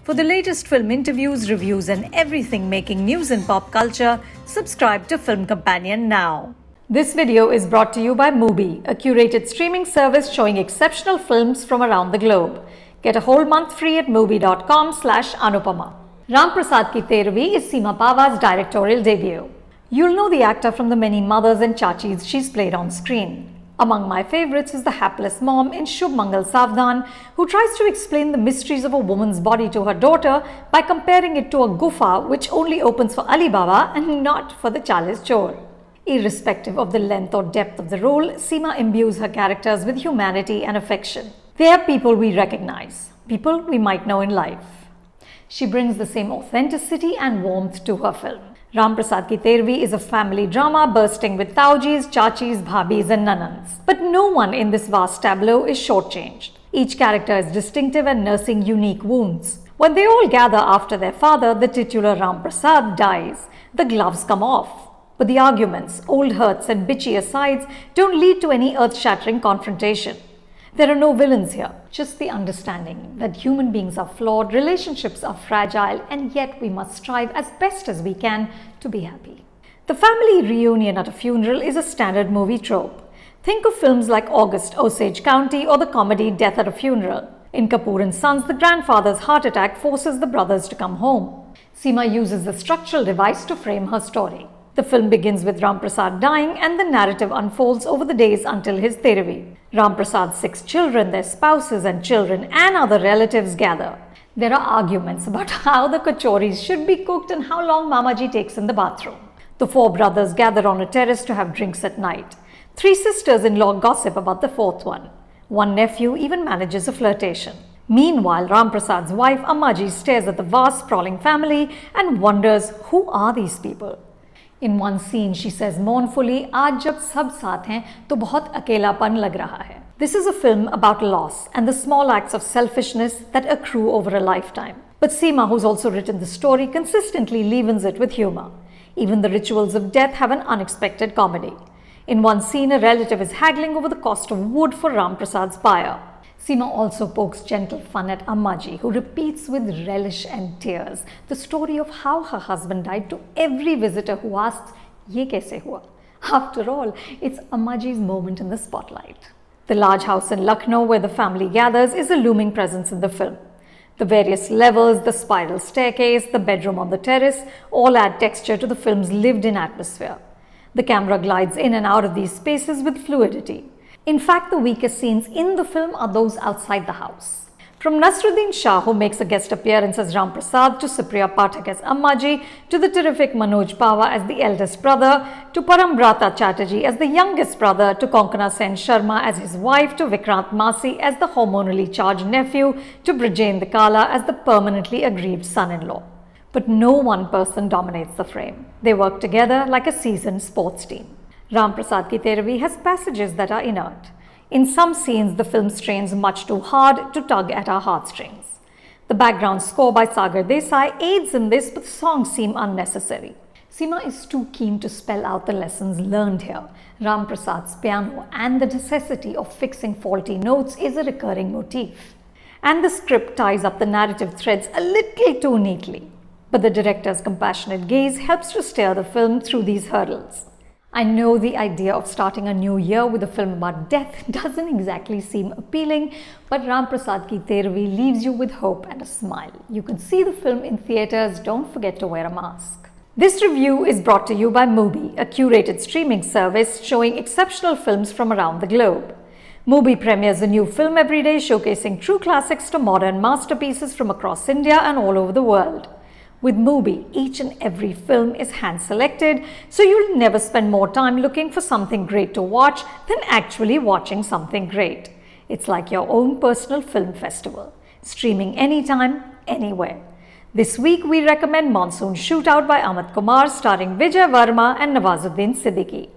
For the latest film interviews, reviews, and everything making news in pop culture, subscribe to Film Companion now. This video is brought to you by Mubi, a curated streaming service showing exceptional films from around the globe. Get a whole month free at mubi.com/Anupama. Ram Prasad ki Tehrvi is Seema Pahwa's directorial debut. You'll know the actor from the many mothers and chachis she's played on screen. Among my favorites is the hapless mom in Shubh Mangal Savdhan, who tries to explain the mysteries of a woman's body to her daughter by comparing it to a gufa which only opens for Ali Baba and not for the Chalis Chor. Irrespective of the length or depth of the role, Seema imbues her characters with humanity and affection. They are people we recognize, people we might know in life. She brings the same authenticity and warmth to her film. Ram Prasad ki Tehrvi is a family drama bursting with taujis, chachis, bhabhis and nanands. But no one in this vast tableau is shortchanged. Each character is distinctive and nursing unique wounds. When they all gather after their father, the titular Ram Prasad, dies, the gloves come off. But the arguments, old hurts and bitchy asides don't lead to any earth-shattering confrontation. There are no villains here, just the understanding that human beings are flawed, relationships are fragile, and yet we must strive as best as we can to be happy. The family reunion at a funeral is a standard movie trope. Think of films like August, Osage County, or the comedy Death at a Funeral. In Kapoor and Sons, the grandfather's heart attack forces the brothers to come home. Seema uses the structural device to frame her story. The film begins with Ram Prasad dying and the narrative unfolds over the days until his Tehrvi. Ram Prasad's 6 children, their spouses and children and other relatives gather. There are arguments about how the kachoris should be cooked and how long Mamaji takes in the bathroom. The 4 brothers gather on a terrace to have drinks at night. 3 sisters-in-law gossip about the 4th one. One nephew even manages a flirtation. Meanwhile, Ram Prasad's wife Ammaji stares at the vast sprawling family and wonders, who are these people? In one scene, she says mournfully, "Aaj jab sab saath hain, to bahut akelapan lag raha hai." This is a film about loss and the small acts of selfishness that accrue over a lifetime. But Seema, who's also written the story, consistently leavens it with humor. Even the rituals of death have an unexpected comedy. In one scene, a relative is haggling over the cost of wood for Ram Prasad's pyre. Seema also pokes gentle fun at Ammaji, who repeats with relish and tears the story of how her husband died to every visitor who asks, "Ye kaise hua?" After all, it's Ammaji's moment in the spotlight. The large house in Lucknow where the family gathers is a looming presence in the film. The various levels, the spiral staircase, the bedroom on the terrace all add texture to the film's lived-in atmosphere. The camera glides in and out of these spaces with fluidity. In fact, the weakest scenes in the film are those outside the house. From Nasruddin Shah, who makes a guest appearance as Ram Prasad, to Supriya Pathak as Ammaji, to the terrific Manoj Pahwa as the eldest brother, to Parambrata Chatterjee as the youngest brother, to Konkana Sen Sharma as his wife, to Vikrant Masi as the hormonally charged nephew, to Brajendra Kala as the permanently aggrieved son-in-law. But no one person dominates the frame. They work together like a seasoned sports team. Ram Prasad ki Tehrvi has passages that are inert. In some scenes, the film strains much too hard to tug at our heartstrings. The background score by Sagar Desai aids in this, but the songs seem unnecessary. Seema is too keen to spell out the lessons learned here. Ram Prasad's piano and the necessity of fixing faulty notes is a recurring motif. And the script ties up the narrative threads a little too neatly. But the director's compassionate gaze helps to steer the film through these hurdles. I know the idea of starting a new year with a film about death doesn't exactly seem appealing, but Ram Prasad ki Tehrvi leaves you with hope and a smile. You can see the film in theatres, don't forget to wear a mask. This review is brought to you by Mubi, a curated streaming service showing exceptional films from around the globe. Mubi premieres a new film every day, showcasing true classics to modern masterpieces from across India and all over the world. With Mubi, each and every film is hand-selected, so you'll never spend more time looking for something great to watch than actually watching something great. It's like your own personal film festival, streaming anytime, anywhere. This week, we recommend Monsoon Shootout by Amit Kumar, starring Vijay Verma and Nawazuddin Siddiqui.